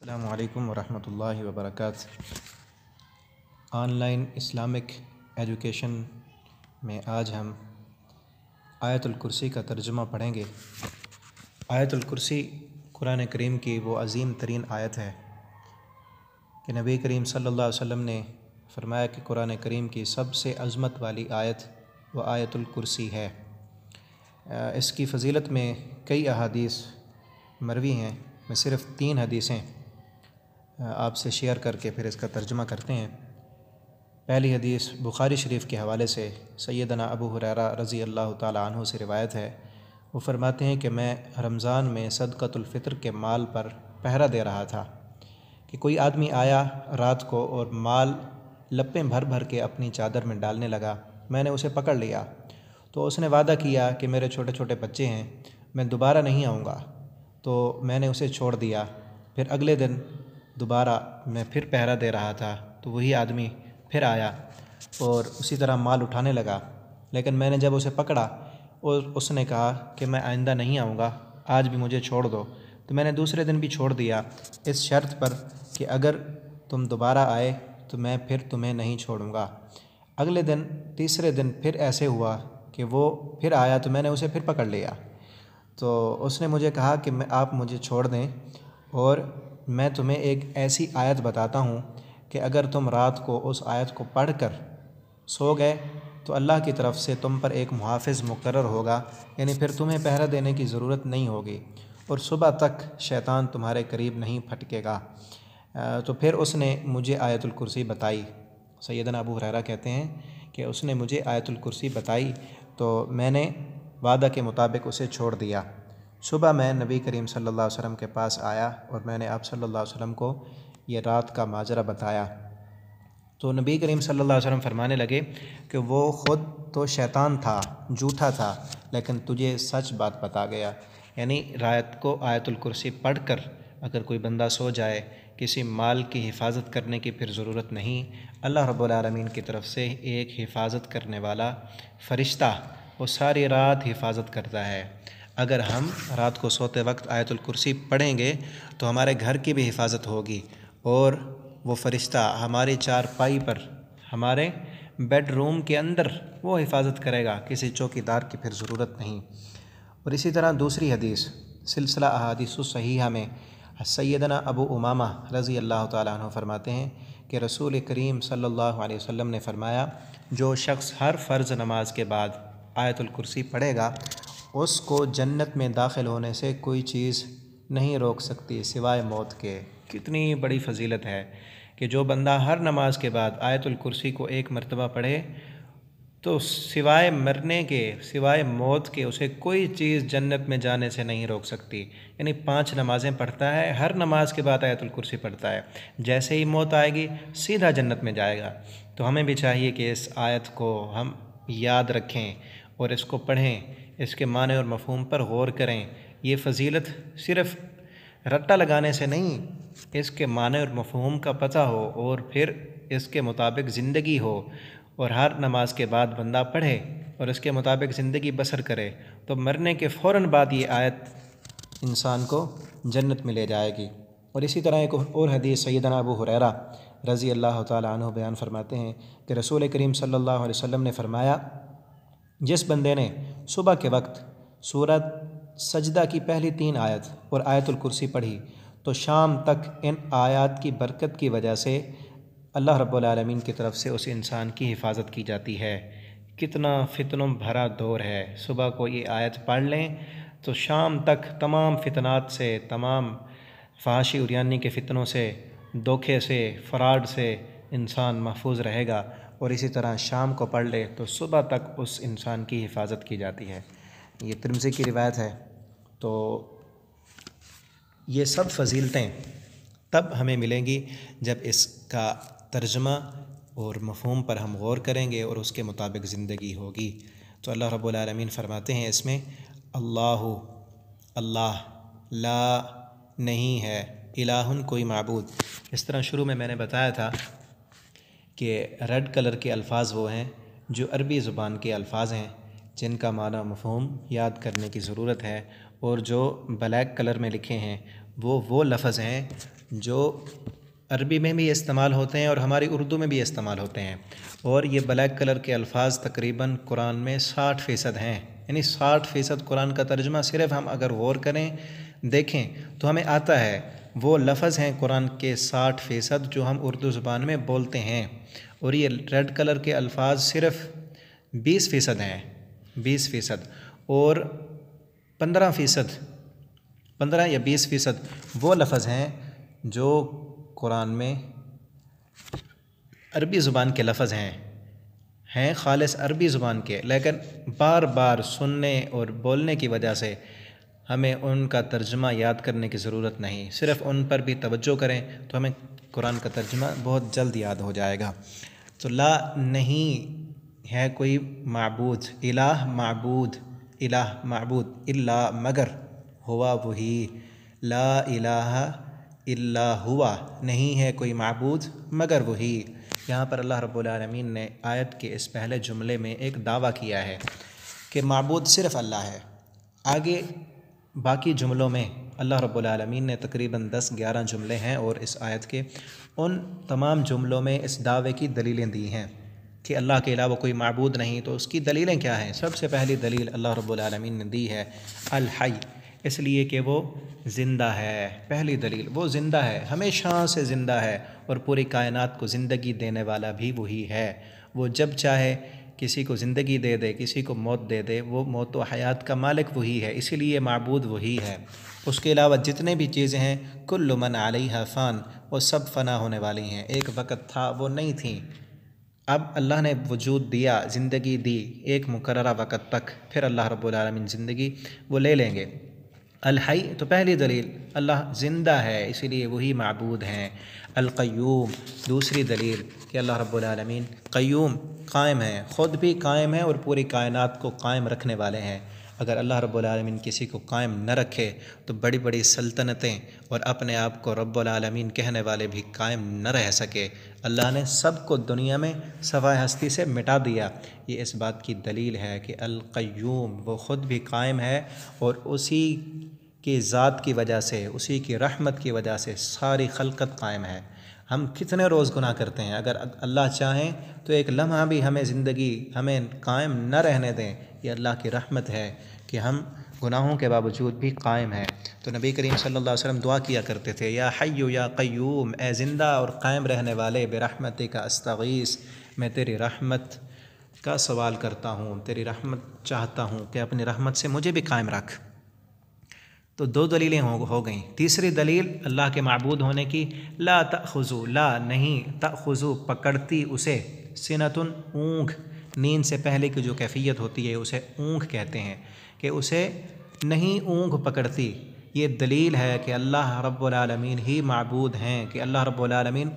السلام علیکم ورحمۃ اللہ وبرکاتہ۔ آن لائن اسلامک ایجوکیشن میں آج ہم آیت الکرسی کا ترجمہ پڑھیں گے۔ آیت الکرسی قرآن کریم کی وہ عظیم ترین آیت ہے کہ نبی کریم صلی اللہ علیہ وسلم نے فرمایا کہ قرآن کریم کی سب سے عظمت والی آیت وہ آیت الکرسی ہے۔ اس کی فضیلت میں کئی احادیث مروی ہیں۔ میں صرف 3 حدیثیں آپ سے شیئر کر کے پھر اس کا ترجمہ کرتے ہیں۔ پہلی حدیث بخاری شریف کے حوالے سے سیدنا ابو ہریرہ رضی اللہ تعالی عنہ سے روایت ہے۔ وہ فرماتے ہیں کہ میں رمضان میں صدقۃ الفطر کے مال پر پہرہ دے رہا تھا کہ کوئی آدمی آیا رات کو اور مال لپیں بھر بھر کے اپنی چادر میں ڈالنے لگا۔ میں نے اسے پکڑ لیا تو اس نے وعدہ کیا کہ میرے چھوٹے چھوٹے بچے ہیں، میں دوبارہ نہیں آؤں گا، تو میں نے اسے چھوڑ دیا۔ پھر اگلے دن دوبارہ میں پھر پہرہ دے رہا تھا تو وہی آدمی پھر آیا اور اسی طرح مال اٹھانے لگا، لیکن میں نے جب اسے پکڑا اور اس نے کہا کہ میں آئندہ نہیں آؤں گا، آج بھی مجھے چھوڑ دو، تو میں نے دوسرے دن بھی چھوڑ دیا اس شرط پر کہ اگر تم دوبارہ آئے تو میں پھر تمہیں نہیں چھوڑوں گا۔ اگلے دن تیسرے دن پھر ایسے ہوا کہ وہ پھر آیا تو میں نے اسے پھر پکڑ لیا، تو اس نے مجھے کہا کہ آپ مجھے چھوڑ دیں اور میں تمہیں ایک ایسی آیت بتاتا ہوں کہ اگر تم رات کو اس آیت کو پڑھ کر سو گئے تو اللہ کی طرف سے تم پر ایک محافظ مقرر ہوگا، یعنی پھر تمہیں پہرہ دینے کی ضرورت نہیں ہوگی اور صبح تک شیطان تمہارے قریب نہیں پھٹکے گا۔ تو پھر اس نے مجھے آیت الکرسی بتائی۔ سیدنا ابو ہریرہ کہتے ہیں کہ اس نے مجھے آیت الکرسی بتائی تو میں نے وعدہ کے مطابق اسے چھوڑ دیا۔ صبح میں نبی کریم صلی اللہ علیہ وسلم کے پاس آیا اور میں نے آپ صلی اللہ علیہ وسلم کو یہ رات کا ماجرا بتایا، تو نبی کریم صلی اللہ علیہ وسلم فرمانے لگے کہ وہ خود تو شیطان تھا، جھوٹا تھا، لیکن تجھے سچ بات بتا گیا۔ یعنی رات کو آیت الکرسی پڑھ کر اگر کوئی بندہ سو جائے، کسی مال کی حفاظت کرنے کی پھر ضرورت نہیں۔ اللہ رب العالمین کی طرف سے ایک حفاظت کرنے والا فرشتہ وہ ساری رات حفاظت کرتا ہے۔ اگر ہم رات کو سوتے وقت آیت الکرسی پڑھیں گے تو ہمارے گھر کی بھی حفاظت ہوگی اور وہ فرشتہ ہماری چارپائی پر، ہمارے بیڈ روم کے اندر وہ حفاظت کرے گا، کسی چوکیدار کی پھر ضرورت نہیں۔ اور اسی طرح دوسری حدیث سلسلہ احادیث الصحیحہ میں سیدنا ابو امامہ رضی اللہ تعالیٰ عنہ فرماتے ہیں کہ رسول کریم صلی اللہ علیہ وسلم نے فرمایا، جو شخص ہر فرض نماز کے بعد آیت الکرسی پڑھے گا اس کو جنت میں داخل ہونے سے کوئی چیز نہیں روک سکتی سوائے موت کے۔ کتنی بڑی فضیلت ہے کہ جو بندہ ہر نماز کے بعد آیت الکرسی کو ایک مرتبہ پڑھے تو سوائے مرنے کے، سوائے موت کے اسے کوئی چیز جنت میں جانے سے نہیں روک سکتی۔ یعنی 5 نمازیں پڑھتا ہے، ہر نماز کے بعد آیت الکرسی پڑھتا ہے، جیسے ہی موت آئے گی سیدھا جنت میں جائے گا۔ تو ہمیں بھی چاہیے کہ اس آیت کو ہم یاد رکھیں اور اس کو پڑھیں، اس کے معنی اور مفہوم پر غور کریں۔ یہ فضیلت صرف رٹا لگانے سے نہیں، اس کے معنی اور مفہوم کا پتہ ہو اور پھر اس کے مطابق زندگی ہو اور ہر نماز کے بعد بندہ پڑھے اور اس کے مطابق زندگی بسر کرے تو مرنے کے فوراً بعد یہ آیت انسان کو جنت میں لے جائے گی۔ اور اسی طرح ایک اور حدیث سیدنا ابو ہریرہ رضی اللہ تعالیٰ عنہ بیان فرماتے ہیں کہ رسول کریم صلی اللہ علیہ وسلم نے فرمایا، جس بندے نے صبح کے وقت سورۃ سجدہ کی پہلی 3 آیت اور آیت الکرسی پڑھی تو شام تک ان آیات کی برکت کی وجہ سے اللہ رب العالمین کی طرف سے اس انسان کی حفاظت کی جاتی ہے۔ کتنا فتنوں بھرا دور ہے، صبح کو یہ آیت پڑھ لیں تو شام تک تمام فتنات سے، تمام فحاشی عریانی کے فتنوں سے، دھوکے سے، فراڈ سے انسان محفوظ رہے گا، اور اسی طرح شام کو پڑھ لے تو صبح تک اس انسان کی حفاظت کی جاتی ہے۔ یہ ترمذی کی روایت ہے۔ تو یہ سب فضیلتیں تب ہمیں ملیں گی جب اس کا ترجمہ اور مفہوم پر ہم غور کریں گے اور اس کے مطابق زندگی ہوگی۔ تو اللہ رب العالمین فرماتے ہیں اس میں، اللہ لا نہیں ہے، الہٌ کوئی معبود۔ اس طرح شروع میں نے بتایا تھا کہ ریڈ کلر کے الفاظ وہ ہیں جو عربی زبان کے الفاظ ہیں جن کا معنی مفہوم یاد کرنے کی ضرورت ہے، اور جو بلیک کلر میں لکھے ہیں وہ لفظ ہیں جو عربی میں بھی استعمال ہوتے ہیں اور ہماری اردو میں بھی استعمال ہوتے ہیں، اور یہ بلیک کلر کے الفاظ تقریباً قرآن میں 60% ہیں، یعنی 60% قرآن کا ترجمہ صرف ہم اگر غور کریں دیکھیں تو ہمیں آتا ہے، وہ لفظ ہیں قرآن کے 60% جو ہم اردو زبان میں بولتے ہیں، اور یہ ریڈ کلر کے الفاظ صرف 20% ہیں، 20%، اور 15 یا 20% وہ لفظ ہیں جو قرآن میں عربی زبان کے لفظ ہیں خالص عربی زبان کے، لیکن بار بار سننے اور بولنے کی وجہ سے ہمیں ان کا ترجمہ یاد کرنے کی ضرورت نہیں، صرف ان پر بھی توجہ کریں تو ہمیں قرآن کا ترجمہ بہت جلد یاد ہو جائے گا۔ تو لا نہیں ہے کوئی معبود، الہ معبود الا مگر ہوا وہی، لا الہ الا ہوا، نہیں ہے کوئی معبود مگر وہی۔ یہاں پر اللہ رب العالمین نے آیت کے اس پہلے جملے میں ایک دعویٰ کیا ہے کہ معبود صرف اللہ ہے۔ آگے باقی جملوں میں اللہ رب العالمین نے تقریباً 10-11 جملے ہیں، اور اس آیت کے ان تمام جملوں میں اس دعوے کی دلیلیں دی ہیں کہ اللہ کے علاوہ کوئی معبود نہیں۔ تو اس کی دلیلیں کیا ہیں؟ سب سے پہلی دلیل اللہ رب العالمین نے دی ہے الحی، اس لیے کہ وہ زندہ ہے۔ پہلی دلیل، وہ زندہ ہے، ہمیشہ سے زندہ ہے، اور پوری کائنات کو زندگی دینے والا بھی وہی ہے۔ وہ جب چاہے کسی کو زندگی دے دے، کسی کو موت دے دے، وہ موت و حیات کا مالک وہی ہے، اسی لیے معبود وہی ہے۔ اس کے علاوہ جتنے بھی چیزیں ہیں کل من علیہا فان، وہ سب فنا ہونے والی ہیں، ایک وقت تھا وہ نہیں تھیں، اب اللہ نے وجود دیا، زندگی دی ایک مقررہ وقت تک، پھر اللہ رب العالمین زندگی وہ لے لیں گے۔ الحی تو پہلی دلیل، اللہ زندہ ہے اسی لیے وہی معبود ہیں۔ القیوم دوسری دلیل کہ اللہ رب العالمین قیوم، قائم ہیں، خود بھی قائم ہیں اور پوری کائنات کو قائم رکھنے والے ہیں۔ اگر اللہ رب العالمین کسی کو قائم نہ رکھے تو بڑی بڑی سلطنتیں اور اپنے آپ کو رب العالمین کہنے والے بھی قائم نہ رہ سکے۔ اللہ نے سب کو دنیا میں سوائے ہستی سے مٹا دیا۔ یہ اس بات کی دلیل ہے کہ القیوم وہ خود بھی قائم ہے، اور اسی کی ذات کی وجہ سے، اسی کی رحمت کی وجہ سے ساری خلقت قائم ہے۔ ہم کتنے روز گناہ کرتے ہیں، اگر اللہ چاہیں تو ایک لمحہ بھی ہمیں زندگی ہمیں قائم نہ رہنے دیں، یہ اللہ کی رحمت ہے کہ ہم گناہوں کے باوجود بھی قائم ہیں۔ تو نبی کریم صلی اللہ علیہ وسلم دعا کیا کرتے تھے، یا حی یا قیوم، اے زندہ اور قائم رہنے والے، برحمتک استغیث، میں تیری رحمت کا سوال کرتا ہوں، تیری رحمت چاہتا ہوں کہ اپنی رحمت سے مجھے بھی قائم رکھ۔ تو 2 دلیلیں ہو گئیں۔ تیسری دلیل اللہ کے معبود ہونے کی، لا تأخذو، لا نہیں، تأخذو پکڑتی اسے، سنتن اونگھ، نیند سے پہلے کی جو کیفیت ہوتی ہے اسے اونگھ کہتے ہیں، کہ اسے نہیں اونگھ پکڑتی۔ یہ دلیل ہے کہ اللہ رب العالمین ہی معبود ہیں، کہ اللہ رب العالمین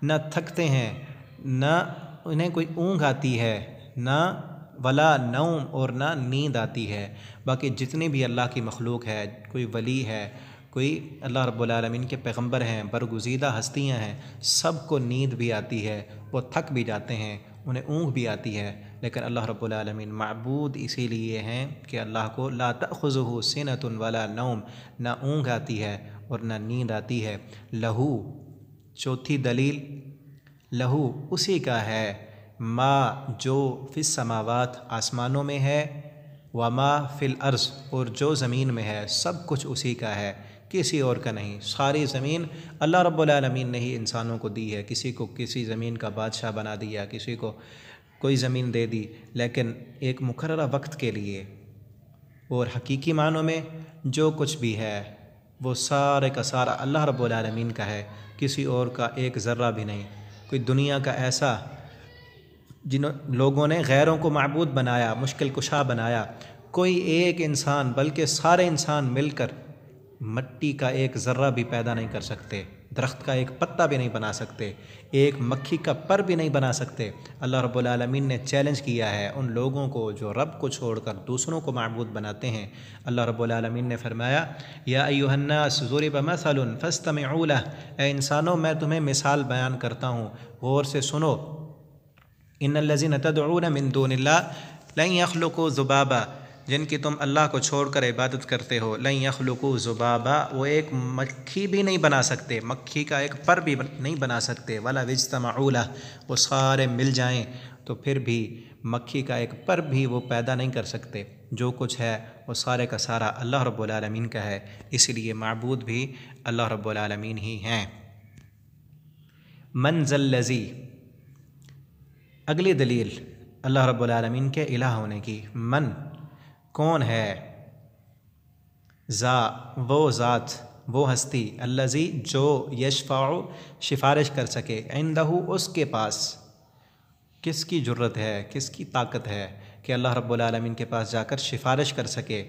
نہ تھکتے ہیں، نہ انہیں کوئی اونگھ آتی ہے، نہ ولا نوم، اور نہ نیند آتی ہے۔ باقی جتنی بھی اللہ کی مخلوق ہے، کوئی ولی ہے، کوئی اللہ رب العالمین کے پیغمبر ہیں، برگزیدہ ہستیاں ہیں، سب کو نیند بھی آتی ہے، وہ تھک بھی جاتے ہیں، انہیں اونگھ بھی آتی ہے، لیکن اللہ رب العالمین معبود اسی لیے ہیں کہ اللہ کو لا تأخذہ سنۃ ولا نوم، نہ اونگھ آتی ہے اور نہ نیند آتی ہے۔ لہو چوتھی دلیل، لہو اسی کا ہے، ما جو فی السماوات آسمانوں میں ہے، وما فی الارض اور جو زمین میں ہے، سب کچھ اسی کا ہے، کسی اور کا نہیں۔ ساری زمین اللہ رب العالمین نے ہی انسانوں کو دی ہے، کسی کو کسی زمین کا بادشاہ بنا دیا، کسی کو کوئی زمین دے دی، لیکن ایک مقررہ وقت کے لیے، اور حقیقی معنوں میں جو کچھ بھی ہے وہ سارے کا سارا اللہ رب العالمین کا ہے، کسی اور کا ایک ذرہ بھی نہیں۔ کوئی دنیا کا ایسا جن لوگوں نے غیروں کو معبود بنایا، مشکل کشا بنایا، کوئی ایک انسان بلکہ سارے انسان مل کر مٹی کا ایک ذرہ بھی پیدا نہیں کر سکتے، درخت کا ایک پتا بھی نہیں بنا سکتے، ایک مکھی کا پر بھی نہیں بنا سکتے۔ اللہ رب العالمین نے چیلنج کیا ہے ان لوگوں کو جو رب کو چھوڑ کر دوسروں کو معبود بناتے ہیں۔ اللہ رب العالمین نے فرمایا، یا ایھا الناس ضرب مثل فاستمعوا لہ، اے انسانوں میں تمہیں مثال بیان کرتا ہوں، غور سے سنو۔ ان الذین تدعون من دون اللہ لن یخلقوا ذبابا، جن کی تم اللہ کو چھوڑ کر عبادت کرتے ہو، لن یخلقوا ذبابا، وہ ایک مکھی بھی نہیں بنا سکتے، مکھی کا ایک پر بھی نہیں بنا سکتے، ولا اجتمعوا لہ، وہ سارے مل جائیں تو پھر بھی مکھی کا ایک پر بھی وہ پیدا نہیں کر سکتے۔ جو کچھ ہے وہ سارے کا سارا اللہ رب العالمین کا ہے، اس لیے معبود بھی اللہ رب العالمین ہی ہیں۔ من ذا الذی، اگلی دلیل اللہ رب العالمین کے الہ ہونے کی۔ من، کون ہے، ذا، وہ ذات، وہ ہستی، الذی، جو، یشفع، سفارش کر سکے، عندہ، اس کے پاس۔ کس کی جرت ہے، کس کی طاقت ہے کہ اللہ رب العالمین کے پاس جا کر سفارش کر سکے؟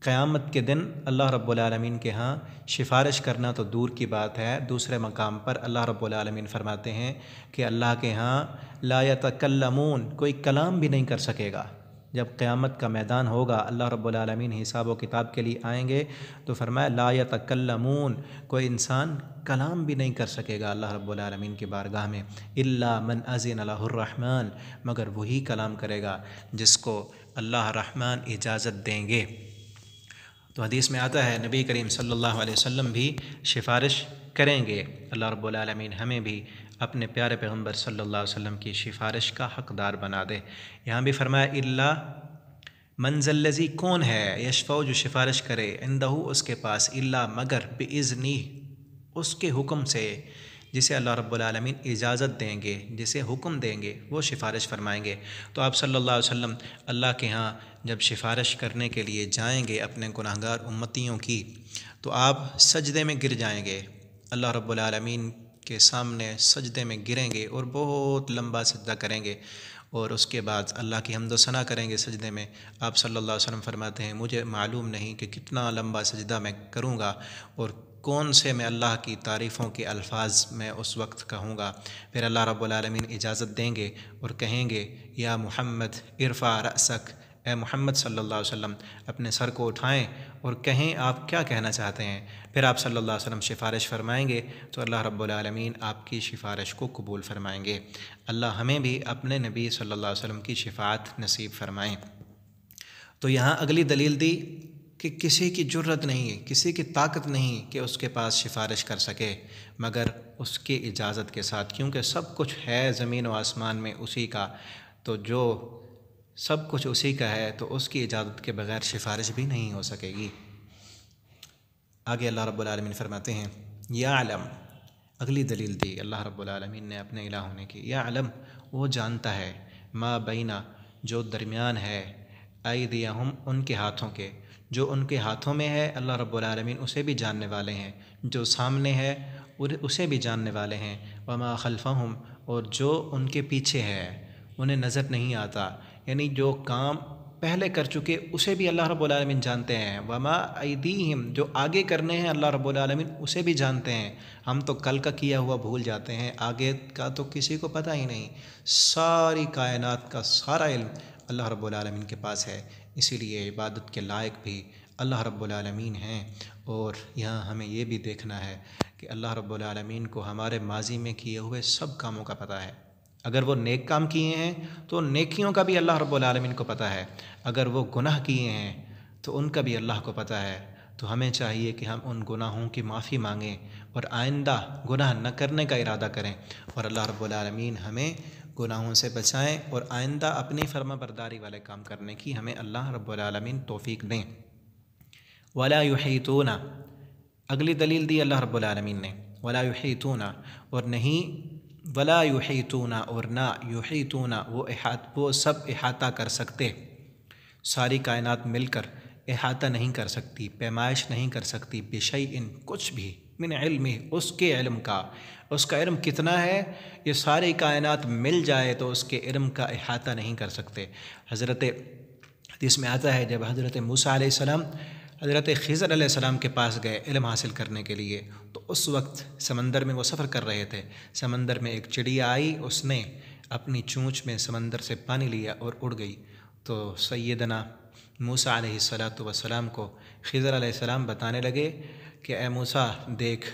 قیامت کے دن اللہ رب العالمین کے ہاں سفارش کرنا تو دور کی بات ہے، دوسرے مقام پر اللہ رب العالمین فرماتے ہیں کہ اللہ کے ہاں لا یتکلمون، کوئی کلام بھی نہیں کر سکے گا۔ جب قیامت کا میدان ہوگا، اللہ رب العالمین حساب و کتاب کے لیے آئیں گے تو فرمایا لا یتکلمون، کوئی انسان کلام بھی نہیں کر سکے گا اللہ رب العالمین کی بارگاہ میں، الا من اذن لہ الرحمن، مگر وہی کلام کرے گا جس کو اللہ رحمان اجازت دیں گے۔ تو حدیث میں آتا ہے نبی کریم صلی اللہ علیہ وسلم بھی سفارش کریں گے۔ اللہ رب العالمین ہمیں بھی اپنے پیارے پیغمبر صلی اللہ علیہ وسلم کی سفارش کا حقدار بنا دے۔ یہاں بھی فرمایا الا من ذا الذی، کون ہے، یشفع، جو سفارش کرے، عندہ، اس کے پاس، الا، مگر، باذنہ، اس کے حکم سے، جسے اللہ رب العالمین اجازت دیں گے، جسے حکم دیں گے وہ سفارش فرمائیں گے۔ تو آپ صلی اللہ علیہ وسلم اللہ کے ہاں جب سفارش کرنے کے لیے جائیں گے اپنے گناہگار امتیوں کی، تو آپ سجدے میں گر جائیں گے، اللہ رب العالمین کے سامنے سجدے میں گریں گے اور بہت لمبا سجدہ کریں گے، اور اس کے بعد اللہ کی حمد و ثنا کریں گے سجدے میں۔ آپ صلی اللہ علیہ وسلم فرماتے ہیں مجھے معلوم نہیں کہ کتنا لمبا سجدہ میں کروں گا اور کون سے میں اللہ کی تعریفوں کے الفاظ میں اس وقت کہوں گا۔ پھر اللہ رب العالمین اجازت دیں گے اور کہیں گے یا محمد ارفع رأسک، اے محمد صلی اللہ علیہ وسلم اپنے سر کو اٹھائیں اور کہیں آپ کیا کہنا چاہتے ہیں۔ پھر آپ صلی اللہ علیہ وسلم سفارش فرمائیں گے تو اللہ رب العالمین آپ کی سفارش کو قبول فرمائیں گے۔ اللہ ہمیں بھی اپنے نبی صلی اللہ علیہ وسلم کی شفاعت نصیب فرمائیں۔ تو یہاں اگلی دلیل دی کہ کسی کی جرت نہیں، کسی کی طاقت نہیں کہ اس کے پاس سفارش کر سکے مگر اس کی اجازت کے ساتھ، کیونکہ سب کچھ ہے زمین و آسمان میں اسی کا، تو جو سب کچھ اسی کا ہے تو اس کی اجازت کے بغیر سفارش بھی نہیں ہو سکے گی۔ آگے اللہ رب العالمین فرماتے ہیں یعلم، اگلی دلیل دی اللہ رب العالمین نے اپنے الہ ہونے کی، یعلم، وہ جانتا ہے، ما بینا، جو درمیان ہے، ایدیہم، ان کے ہاتھوں کے، جو ان کے ہاتھوں میں ہے اللہ رب العالمین اسے بھی جاننے والے ہیں، جو سامنے ہے اسے بھی جاننے والے ہیں، وما خلفہم، اور جو ان کے پیچھے ہے انہیں نظر نہیں آتا، یعنی جو کام پہلے کر چکے اسے بھی اللہ رب العالمین جانتے ہیں، وما ایدیہم، جو آگے کرنے ہیں اللہ رب العالمین اسے بھی جانتے ہیں۔ ہم تو کل کا کیا ہوا بھول جاتے ہیں، آگے کا تو کسی کو پتہ ہی نہیں، ساری کائنات کا سارا علم اللہ رب العالمین کے پاس ہے، اسی لیے عبادت کے لائق بھی اللہ رب العالمین ہیں۔ اور یہاں ہمیں یہ بھی دیکھنا ہے کہ اللہ رب العالمین کو ہمارے ماضی میں کیے ہوئے سب کاموں کا پتہ ہے، اگر وہ نیک کام کیے ہیں تو نیکیوں کا بھی اللہ رب العالمین کو پتہ ہے، اگر وہ گناہ کیے ہیں تو ان کا بھی اللہ کو پتہ ہے۔ تو ہمیں چاہیے کہ ہم ان گناہوں کی معافی مانگیں اور آئندہ گناہ نہ کرنے کا ارادہ کریں، اور اللہ رب العالمین ہمیں گناہوں سے بچائیں اور آئندہ اپنی فرما برداری والے کام کرنے کی ہمیں اللہ رب العالمین توفیق دیں۔ ولا یحیطون، اگلی دلیل دی اللہ رب العالمین نے، ولا یحیطون، اور نہیں، ولا یحیطون، اور نہ، یحیطون، وہ سب احاطہ کر سکتے، ساری کائنات مل کر احاطہ نہیں کر سکتی، پیمائش نہیں کر سکتی، بشیء، کچھ بھی، من علم، اس کے علم کا، اس کا علم کتنا ہے، یہ ساری کائنات مل جائے تو اس کے علم کا احاطہ نہیں کر سکتے۔ حدیث میں آتا ہے جب حضرت موسیٰ علیہ السلام حضرت خضر علیہ السلام کے پاس گئے علم حاصل کرنے کے لیے، تو اس وقت سمندر میں وہ سفر کر رہے تھے، سمندر میں ایک چڑیا آئی، اس نے اپنی چونچ میں سمندر سے پانی لیا اور اڑ گئی، تو سیدنا موسیٰ علیہ السلام کو خضر علیہ السلام بتانے لگے کہ اے موسیٰ دیکھ،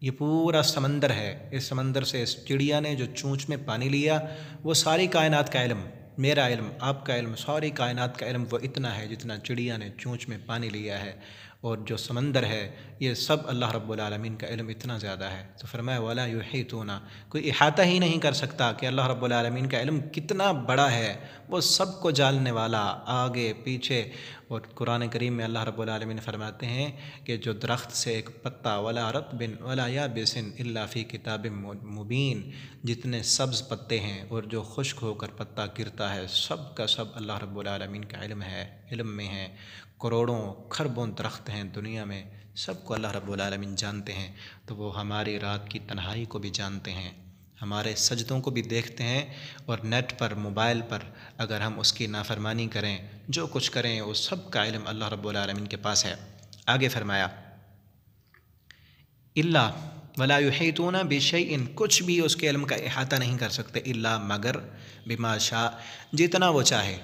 یہ پورا سمندر ہے، اس سمندر سے اس چڑیا نے جو چونچ میں پانی لیا وہ ساری کائنات کا علم میرا علم، آپ کا علم، ساری کائنات کا علم وہ اتنا ہے جتنا چڑیا نے چونچ میں پانی لیا ہے، اور جو سمندر ہے یہ سب اللہ رب العالمین کا علم اتنا زیادہ ہے۔ تو فرمایا ولا یحیطون، کوئی احاطہ ہی نہیں کر سکتا کہ اللہ رب العالمین کا علم کتنا بڑا ہے، وہ سب کو جاننے والا، آگے پیچھے۔ اور قرآن کریم میں اللہ رب العالمین فرماتے ہیں کہ جو درخت سے ایک پتا ولا رطب ولا یابس الا فی کتاب مبین، جتنے سبز پتے ہیں اور جو خشک ہو کر پتا گرتا ہے، سب کا سب اللہ رب العالمین کا علم ہے، علم میں ہے۔ کروڑوں کھربوں درخت ہیں دنیا میں، سب کو اللہ رب العالمین جانتے ہیں۔ تو وہ ہماری رات کی تنہائی کو بھی جانتے ہیں، ہمارے سجدوں کو بھی دیکھتے ہیں، اور نیٹ پر، موبائل پر اگر ہم اس کی نافرمانی کریں، جو کچھ کریں، وہ سب کا علم اللہ رب العالمین کے پاس ہے۔ آگے فرمایا الا ولا یحیطون بشیء، کچھ بھی اس کے علم کا احاطہ نہیں کر سکتے، الا مگر بما شاء، جتنا وہ چاہے،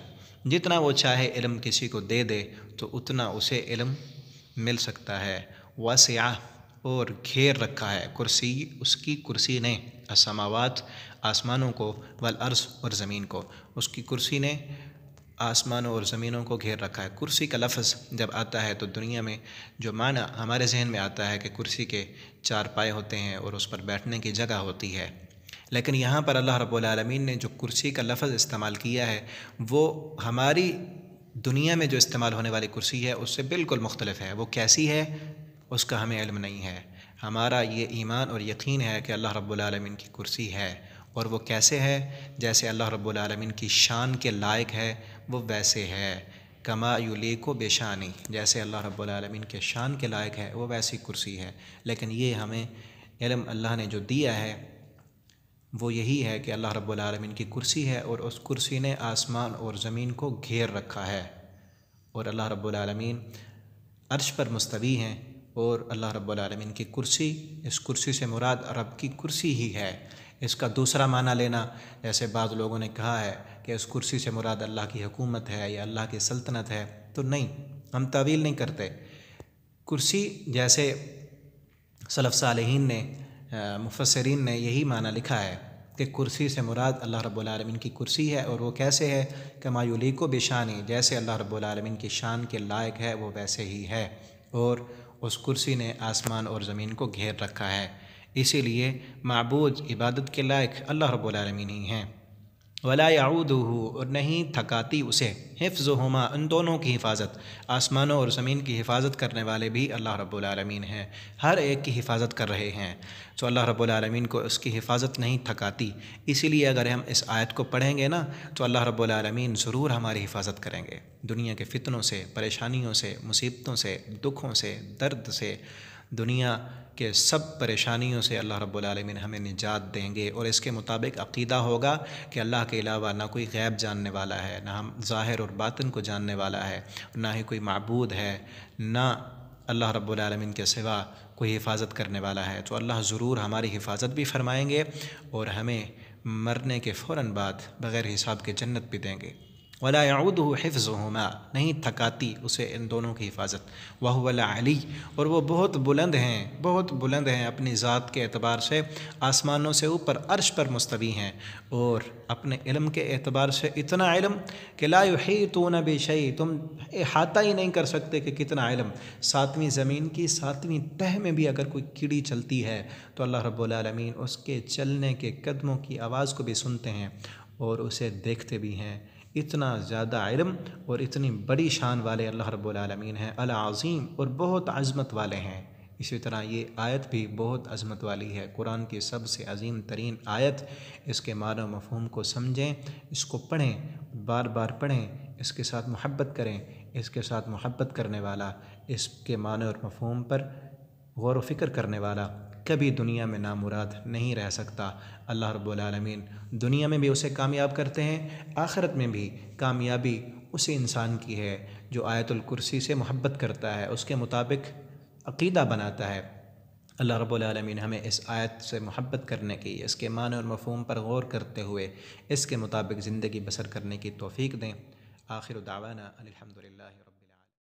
جتنا وہ چاہے علم کسی کو دے دے تو اتنا اسے علم مل سکتا ہے۔ وسع، اور گھیر رکھا ہے، کرسی، اس کی کرسی نے، السماوات، آسمانوں کو، والارض، اور زمین کو، اس کی کرسی نے آسمانوں اور زمینوں کو گھیر رکھا ہے۔ کرسی کا لفظ جب آتا ہے تو دنیا میں جو معنی ہمارے ذہن میں آتا ہے کہ کرسی کے 4 پائے ہوتے ہیں اور اس پر بیٹھنے کی جگہ ہوتی ہے، لیکن یہاں پر اللہ رب العالمین نے جو کرسی کا لفظ استعمال کیا ہے وہ ہماری دنیا میں جو استعمال ہونے والی کرسی ہے اس سے بالکل مختلف ہے۔ وہ کیسی ہے اس کا ہمیں علم نہیں ہے، ہمارا یہ ایمان اور یقین ہے کہ اللہ رب العالمین کی کرسی ہے، اور وہ کیسے ہے، جیسے اللہ رب العالمین کی شان کے لائق ہے وہ ویسے ہے، کما یلیق بشانی، جیسے اللہ رب العالمین کے شان کے لائق ہے وہ ویسی کرسی ہے۔ لیکن یہ ہمیں علم اللہ نے جو دیا ہے وہ یہی ہے کہ اللہ رب العالمین کی کرسی ہے، اور اس کرسی نے آسمان اور زمین کو گھیر رکھا ہے، اور اللہ رب العالمین عرش پر مستوی ہیں، اور اللہ رب العالمین کی کرسی، اس کرسی سے مراد رب کی کرسی ہی ہے۔ اس کا دوسرا معنی لینا، جیسے بعض لوگوں نے کہا ہے کہ اس کرسی سے مراد اللہ کی حکومت ہے یا اللہ کی سلطنت ہے، تو نہیں، ہم تعویل نہیں کرتے۔ کرسی جیسے سلف صالحین نے، مفسرین نے یہی معنی لکھا ہے کہ کرسی سے مراد اللہ رب العالمین کی کرسی ہے، اور وہ کیسے ہے، کما یلیق بشانی، جیسے اللہ رب العالمین کی شان کے لائق ہے وہ ویسے ہی ہے، اور اس کرسی نے آسمان اور زمین کو گھیر رکھا ہے، اسی لیے معبود عبادت کے لائق اللہ رب العالمین ہی ہیں۔ ولا یعودہ، اور نہیں تھکاتی اسے، حفظہما، ان دونوں کی حفاظت، آسمانوں اور زمین کی حفاظت کرنے والے بھی اللہ رب العالمین ہیں، ہر ایک کی حفاظت کر رہے ہیں، تو اللہ رب العالمین کو اس کی حفاظت نہیں تھکاتی۔ اسی لیے اگر ہم اس آیت کو پڑھیں گے نا تو اللہ رب العالمین ضرور ہماری حفاظت کریں گے، دنیا کے فتنوں سے، پریشانیوں سے، مصیبتوں سے، دکھوں سے، درد سے، دنیا کے سب پریشانیوں سے اللہ رب العالمین ہمیں نجات دیں گے، اور اس کے مطابق عقیدہ ہوگا کہ اللہ کے علاوہ نہ کوئی غیب جاننے والا ہے، نہ ہم ظاہر اور باطن کو جاننے والا ہے، نہ ہی کوئی معبود ہے، نہ اللہ رب العالمین کے سوا کوئی حفاظت کرنے والا ہے۔ تو اللہ ضرور ہماری حفاظت بھی فرمائیں گے، اور ہمیں مرنے کے فوراً بعد بغیر حساب کے جنت بھی دیں گے۔ ولا یعودہ حفظہما، نہیں تھکاتی اسے ان دونوں کی حفاظت، وہو العلی، اور وہ بہت بلند ہیں، بہت بلند ہیں اپنی ذات کے اعتبار سے، آسمانوں سے اوپر عرش پر مستوی ہیں، اور اپنے علم کے اعتبار سے اتنا علم کہ لا یحیطون بشیء، تم احاطہ ہی نہیں کر سکتے کہ کتنا علم۔ 7ویں زمین کی 7ویں تہہ میں بھی اگر کوئی کیڑی چلتی ہے تو اللہ رب العالمین اس کے چلنے کے قدموں کی آواز کو بھی سنتے ہیں اور اسے دیکھتے بھی ہیں۔ اتنا زیادہ علم اور اتنی بڑی شان والے اللہ رب العالمین ہیں، العظیم، اور بہت عظمت والے ہیں۔ اسی طرح یہ آیت بھی بہت عظمت والی ہے، قرآن کی سب سے عظیم ترین آیت۔ اس کے معنی و مفہوم کو سمجھیں، اس کو پڑھیں، بار بار پڑھیں، اس کے ساتھ محبت کریں، اس کے ساتھ محبت کرنے والا، اس کے معنی اور مفہوم پر غور و فکر کرنے والا کبھی دنیا میں نامراد نہیں رہ سکتا۔ اللہ رب العالمین دنیا میں بھی اسے کامیاب کرتے ہیں، آخرت میں بھی کامیابی اسی انسان کی ہے جو آیت الکرسی سے محبت کرتا ہے، اس کے مطابق عقیدہ بناتا ہے۔ اللہ رب العالمین ہمیں اس آیت سے محبت کرنے کی، اس کے معنی اور مفہوم پر غور کرتے ہوئے اس کے مطابق زندگی بسر کرنے کی توفیق دیں۔ آخر دعوانا الحمدللہ رب